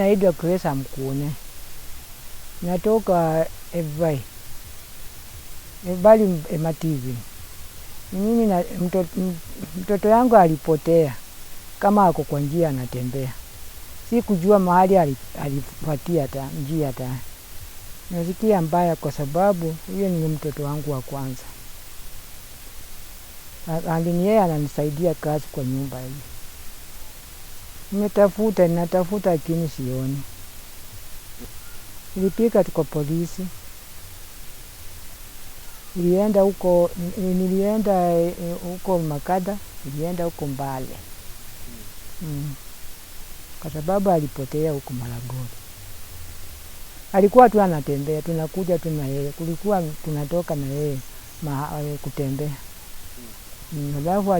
naitwa Grace Mkune. Natoka Evai. Evali Emativi. Mimi na mtoto yangu alipotea kama ako kwa njia anatembea. Si kujua mahali alifuatia njia ta. Nasikia mbaya kwa sababu huyo ni mtoto wangu wa kwanza. Ni yeye ananisaidia kazi kwa nyumba hii. Natafuta lakini sioni. Nilipika kwa polisi. Nilienda huko Makada, nilienda huko Mbale. Kwa sababu alipotea huko Malagoli. Alikuwa tu anatembea, tunakuja tu na yeye. Kulikuwa tunatoka na yeye kutembea. Alafu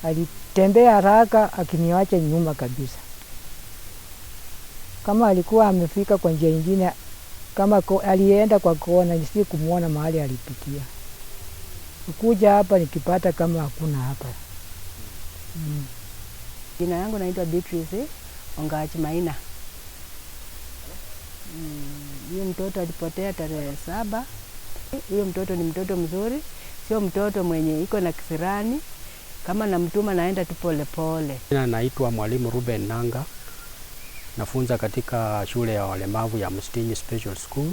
alitembea haraka akiniacha nyuma kabisa. Kama alikuwa amefika kwa njia nyingine, kama alienda kwa kona, nisi kumuona mahali alipitia. Kuja hapa nikipata kama hakuna hapa. Jina yangu naitwa Beatrice Ongachi Maina. Huyo mtoto alipotea tarehe 7. Huyo mtoto ni mtoto mzuri, sio mtoto mwenye iko na kisirani. Kama namtuma naenda tu pole pole. Naitwa Mwalimu Ruben Nanga. Nafunza katika shule ya walemavu ya Mustinyi Special School,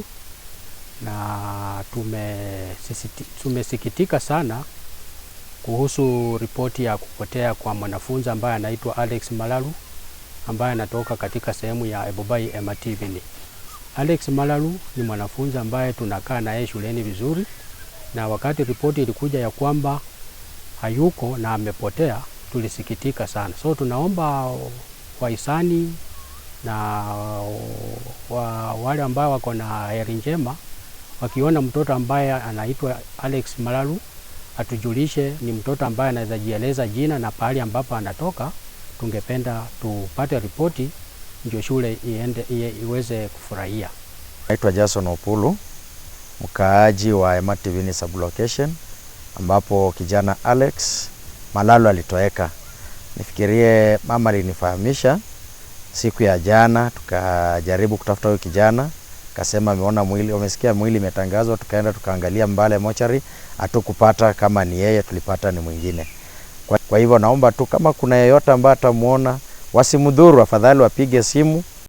na tumesikitika sana kuhusu ripoti ya kupotea kwa mwanafunzi ambaye anaitwa Alex Malalu, ambaye anatoka katika sehemu ya Ebobai Emativini. Alex Malalu ni mwanafunzi ambaye tunakaa naye shuleni vizuri, na wakati ripoti ilikuja ya kwamba hayuko na amepotea, tulisikitika sana. So tunaomba wahisani na wale ambao wako na heri njema, wakiona mtoto ambaye anaitwa Alex Malalu, atujulishe ni mtoto ambaye anaweza jieleza jina na pahali ambapo anatoka. Tungependa tupate ripoti ndio shule iweze kufurahia. Naitwa Jason Opulu, mkaaji wa Emativini sublocation, ambapo kijana Alex Malalu alitoweka. Nifikirie mama alinifahamisha siku ya jana, tukajaribu kutafuta huyo kijana, akasema ameona mwili, wamesikia mwili imetangazwa, tukaenda tukaangalia Mbale mochari, hatukupata kama ni yeye, tulipata ni mwingine. Kwa hivyo naomba tu kama kuna yeyote ambaye atamuona, wasimdhuru, afadhali wapige simu